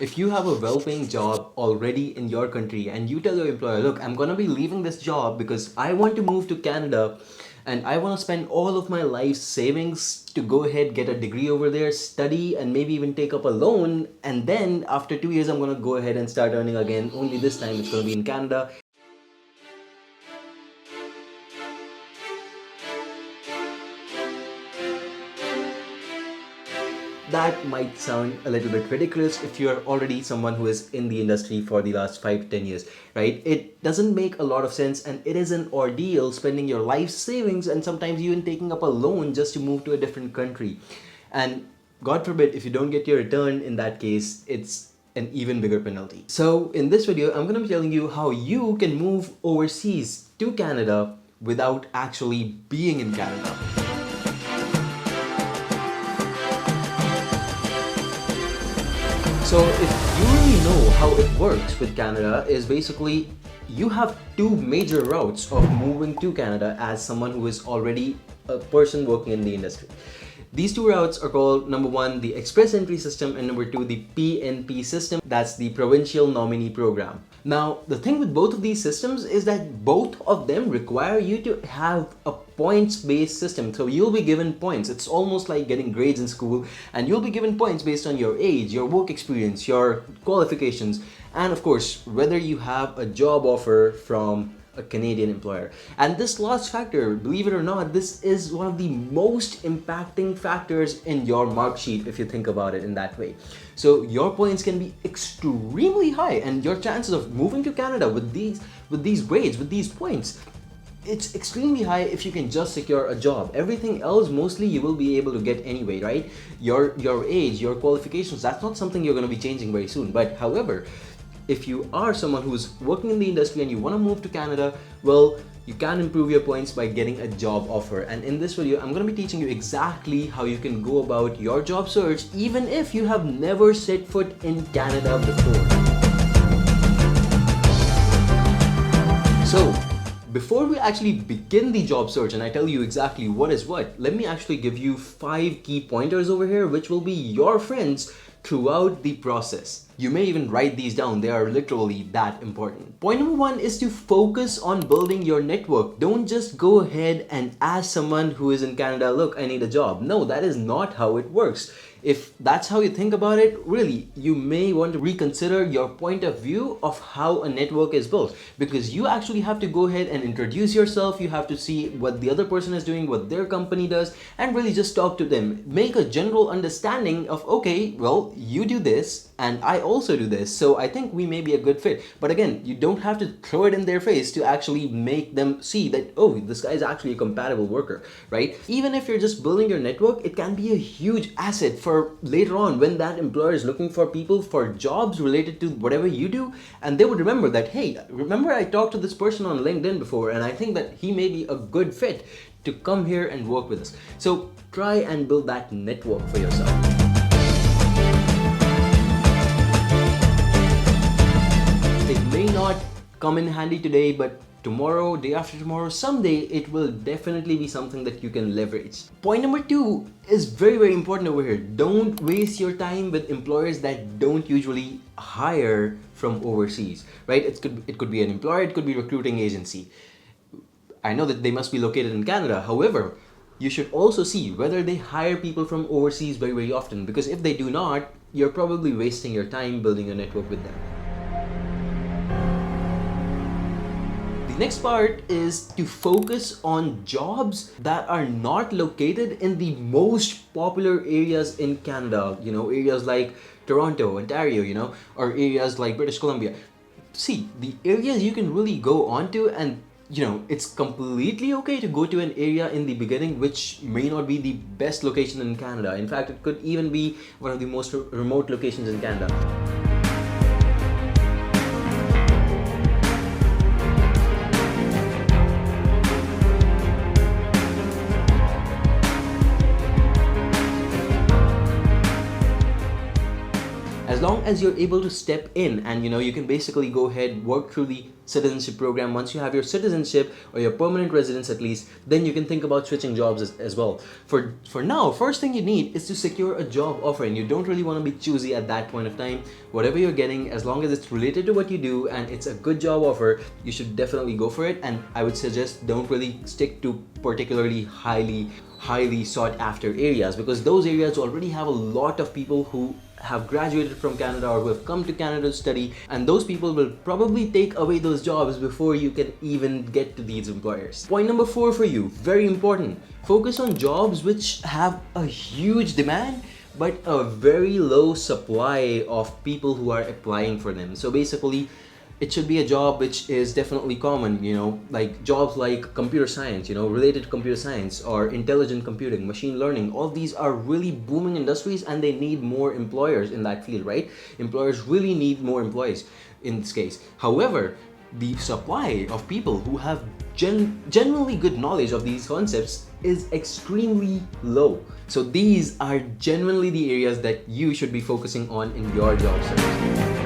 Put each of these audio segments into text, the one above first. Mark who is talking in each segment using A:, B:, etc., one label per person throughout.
A: If you have a well-paying job already in your country and you tell your employer, look, I'm gonna be leaving this job because I want to move to Canada and I want to spend all of my life's savings to go ahead, get a degree over there, study, and maybe even take up a loan, and then after 2 years I'm gonna go ahead and start earning again, only this time it's gonna be in Canada. That might sound a little bit ridiculous if you're already someone who is in the industry for the last 5 to 10 years, right? It doesn't make a lot of sense, and it is an ordeal spending your life savings and sometimes even taking up a loan just to move to a different country. And God forbid, if you don't get your return in that case, it's an even bigger penalty. So in this video, I'm going to be telling you how you can move overseas to Canada without actually being in Canada. So if you really know how it works with Canada, is basically you have two major routes of moving to Canada as someone who is already a person working in the industry. These two routes are called, number one, the Express Entry System, and number two, the PNP system. That's the Provincial Nominee Program. Now, the thing with both of these systems is that both of them require you to have a points-based system. So you'll be given points. It's almost like getting grades in school, and you'll be given points based on your age, your work experience, your qualifications, and of course, whether you have a job offer from a Canadian employer. And this last factor, believe it or not, this is one of the most impacting factors in your mark sheet if you think about it in that way. So your points can be extremely high, and your chances of moving to Canada with these grades, with these points, it's extremely high if you can just secure a job. Everything else, mostly you will be able to get anyway, right? Your age, your qualifications, that's not something you're going to be changing very soon. But however, if you are someone who's working in the industry and you want to move to Canada, well, you can improve your points by getting a job offer. And in this video, I'm going to be teaching you exactly how you can go about your job search even if you have never set foot in Canada before. So, before we actually begin the job search and I tell you exactly what is what, let me actually give you 5 key pointers over here which will be your friends throughout the process. You may even write these down, they are literally that important. Point number 1 is to focus on building your network. Don't just go ahead and ask someone who is in Canada, look, I need a job. No, that is not how it works. If that's how you think about it, really, you may want to reconsider your point of view of how a network is built, because you actually have to go ahead and introduce yourself. You have to see what the other person is doing, what their company does, and really just talk to them. Make a general understanding of, okay, well, you do this and I also do this, so I think we may be a good fit. But again, you don't have to throw it in their face to actually make them see that, oh, this guy is actually a compatible worker, right? Even if you're just building your network, it can be a huge asset for later on when that employer is looking for people for jobs related to whatever you do, and they would remember that, hey, remember I talked to this person on LinkedIn before and I think that he may be a good fit to come here and work with us. So try and build that network for yourself. It may not come in handy today, but tomorrow, day after tomorrow, someday, it will definitely be something that you can leverage. Point number 2 is very, very important over here. Don't waste your time with employers that don't usually hire from overseas, right? It could be an employer, it could be a recruiting agency. I know that they must be located in Canada. However, you should also see whether they hire people from overseas very, very often, because if they do not, you're probably wasting your time building a network with them. Next part is to focus on jobs that are not located in the most popular areas in Canada, areas like Toronto, Ontario, or areas like British Columbia. See, the areas you can really go onto, and it's completely okay to go to an area in the beginning which may not be the best location in Canada. In fact, it could even be one of the most remote locations in Canada. As long as you're able to step in and you can basically go ahead, work through the citizenship program. Once you have your citizenship or your permanent residence at least, then you can think about switching jobs as well. For now, first thing you need is to secure a job offer, and you don't really want to be choosy at that point of time. Whatever you're getting, as long as it's related to what you do and it's a good job offer, you should definitely go for it. And I would suggest don't really stick to particularly highly sought after areas, because those areas already have a lot of people who have graduated from Canada or who have come to Canada to study, and those people will probably take away those jobs before you can even get to these employers. Point number 4 for you, very important: focus on jobs which have a huge demand but a very low supply of people who are applying for them. So basically, it should be a job which is definitely common, like jobs like computer science, related to computer science, or intelligent computing, machine learning. All these are really booming industries and they need more employers in that field, right? Employers really need more employees in this case. However, the supply of people who have genuinely good knowledge of these concepts is extremely low. So these are genuinely the areas that you should be focusing on in your job search.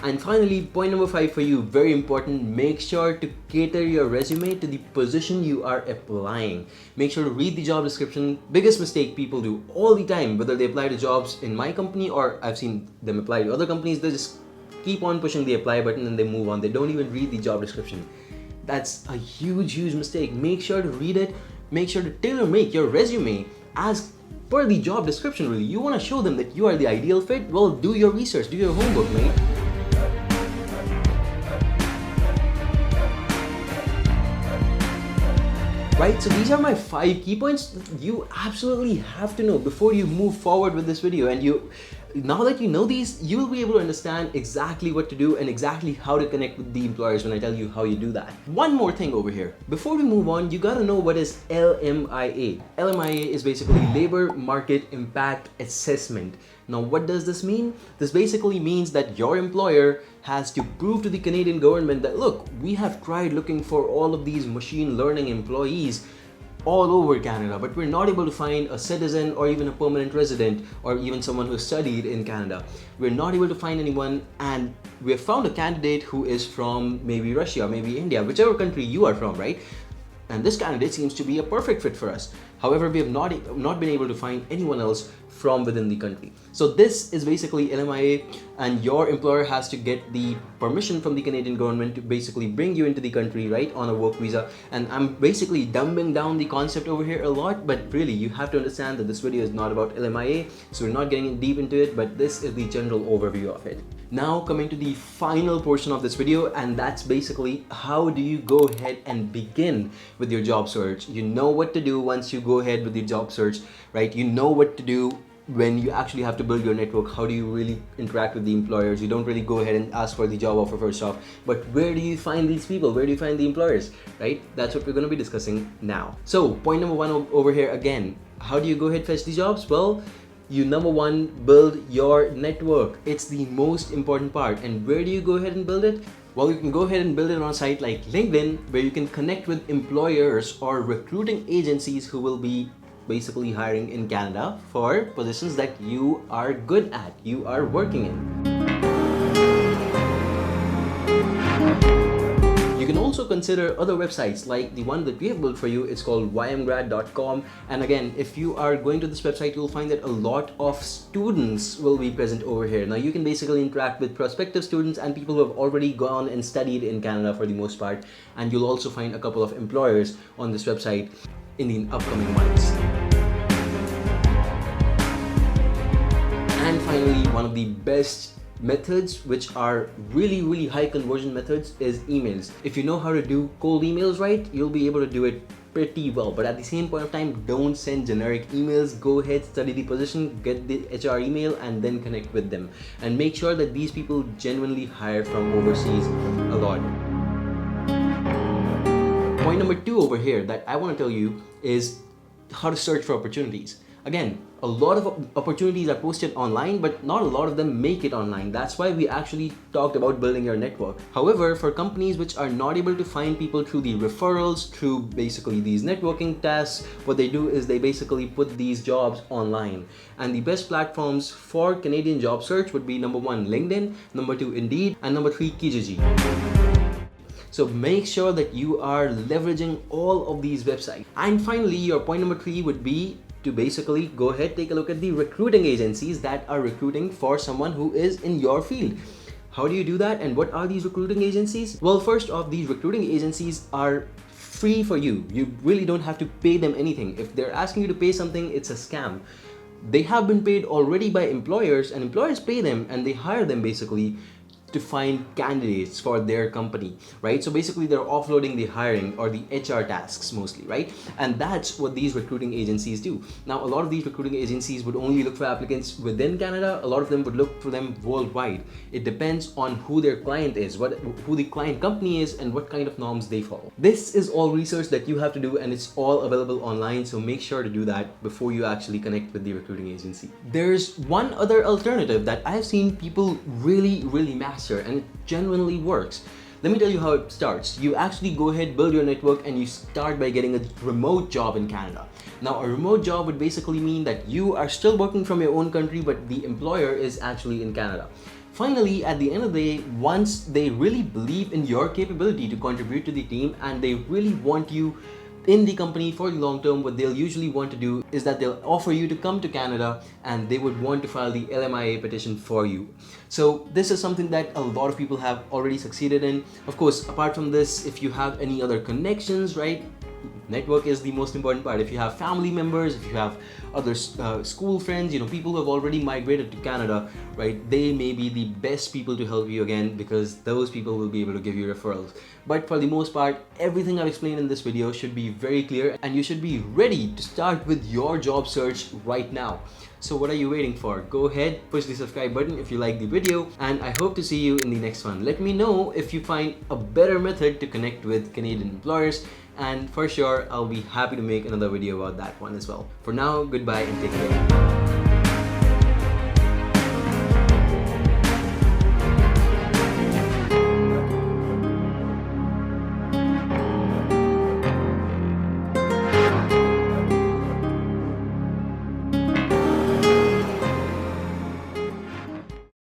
A: And finally, point number 5 for you, very important: make sure to cater your resume to the position you are applying. Make sure to read the job description. Biggest mistake people do all the time, whether they apply to jobs in my company or I've seen them apply to other companies, they just keep on pushing the apply button and they move on. They don't even read the job description. That's a huge mistake. Make sure to read it. Make sure to tailor-make your resume as per the job description, really. You want to show them that you are the ideal fit? Well, do your research, do your homework, mate. Right, so these are my 5 key points you absolutely have to know before you move forward with this video. And now that you know these, you will be able to understand exactly what to do and exactly how to connect with the employers when I tell you how you do that. One more thing over here. Before we move on, you gotta know what is LMIA. LMIA is basically Labor Market Impact Assessment. Now, what does this mean? This basically means that your employer has to prove to the Canadian government that, look, we have tried looking for all of these machine learning employees all over Canada, but we're not able to find a citizen or even a permanent resident or even someone who studied in Canada. We're not able to find anyone, and we have found a candidate who is from maybe Russia, maybe India, whichever country you are from, right? And this candidate seems to be a perfect fit for us. However, we have not been able to find anyone else from within the country. So this is basically LMIA, and your employer has to get the permission from the Canadian government to basically bring you into the country, right, on a work visa. And I'm basically dumbing down the concept over here a lot, but really you have to understand that this video is not about LMIA, so we're not getting deep into it, but this is the general overview of it. Now coming to the final portion of this video, and that's basically how do you go ahead and begin with your job search. You know what to do once you go ahead with your job search, right? You know what to do when you actually have to build your network. How do you really interact with the employers? You don't really go ahead and ask for the job offer first off, but where do you find these people? Where do you find the employers, right? That's what we're going to be discussing now. So point number 1 over here again, how do you go ahead fetch the jobs? Well, you number 1, build your network. It's the most important part. And where do you go ahead and build it? Well, you can go ahead and build it on a site like LinkedIn, where you can connect with employers or recruiting agencies who will be basically hiring in Canada for positions that you are good at, you are working in. You can also consider other websites like the one that we have built for you. It's called YMGrad.com. And again, if you are going to this website, you'll find that a lot of students will be present over here. Now, you can basically interact with prospective students and people who have already gone and studied in Canada for the most part. And you'll also find a couple of employers on this website in the upcoming months. And finally, one of the best methods, which are really high conversion methods, is emails. If you know how to do cold emails right, you'll be able to do it pretty well. But at the same point of time, don't send generic emails. Go ahead, study the position, get the HR email, and then connect with them. And make sure that these people genuinely hire from overseas a lot. Point number 2 over here that I want to tell you is how to search for opportunities. Again, a lot of opportunities are posted online, but not a lot of them make it online. That's why we actually talked about building your network. However, for companies which are not able to find people through the referrals, through basically these networking tasks, what they do is they basically put these jobs online. And the best platforms for Canadian job search would be number 1, LinkedIn, number 2, Indeed, and number 3, Kijiji. So make sure that you are leveraging all of these websites. And finally, your point number 3 would be to basically go ahead, take a look at the recruiting agencies that are recruiting for someone who is in your field. How do you do that, and what are these recruiting agencies? Well, first off, these recruiting agencies are free for you. You really don't have to pay them anything. If they're asking you to pay something, it's a scam. They have been paid already by employers, and employers pay them and they hire them basically to find candidates for their company, right? So basically they're offloading the hiring or the HR tasks mostly, right? And that's what these recruiting agencies do. Now, a lot of these recruiting agencies would only look for applicants within Canada. A lot of them would look for them worldwide. It depends on who their client is, who the client company is, and what kind of norms they follow. This is all research that you have to do, and it's all available online, so make sure to do that before you actually connect with the recruiting agency. There's one other alternative that I've seen people really master, and it genuinely works. Let me tell you how it starts. You actually go ahead, build your network, and you start by getting a remote job in Canada. Now, a remote job would basically mean that you are still working from your own country, but the employer is actually in Canada. Finally, at the end of the day, once they really believe in your capability to contribute to the team and they really want you in the company for the long term, what they'll usually want to do is that they'll offer you to come to Canada, and they would want to file the LMIA petition for you. So this is something that a lot of people have already succeeded in. Of course, apart from this, if you have any other connections, right? Network is the most important part. If you have family members, if you have other school friends, people who have already migrated to Canada, right? They may be the best people to help you again, because those people will be able to give you referrals. But for the most part, everything I've explained in this video should be very clear, and you should be ready to start with your job search right now. So what are you waiting for? Go ahead, push the subscribe button if you like the video, and I hope to see you in the next one. Let me know if you find a better method to connect with Canadian employers, and for sure, I'll be happy to make another video about that one as well. For now, goodbye and take care.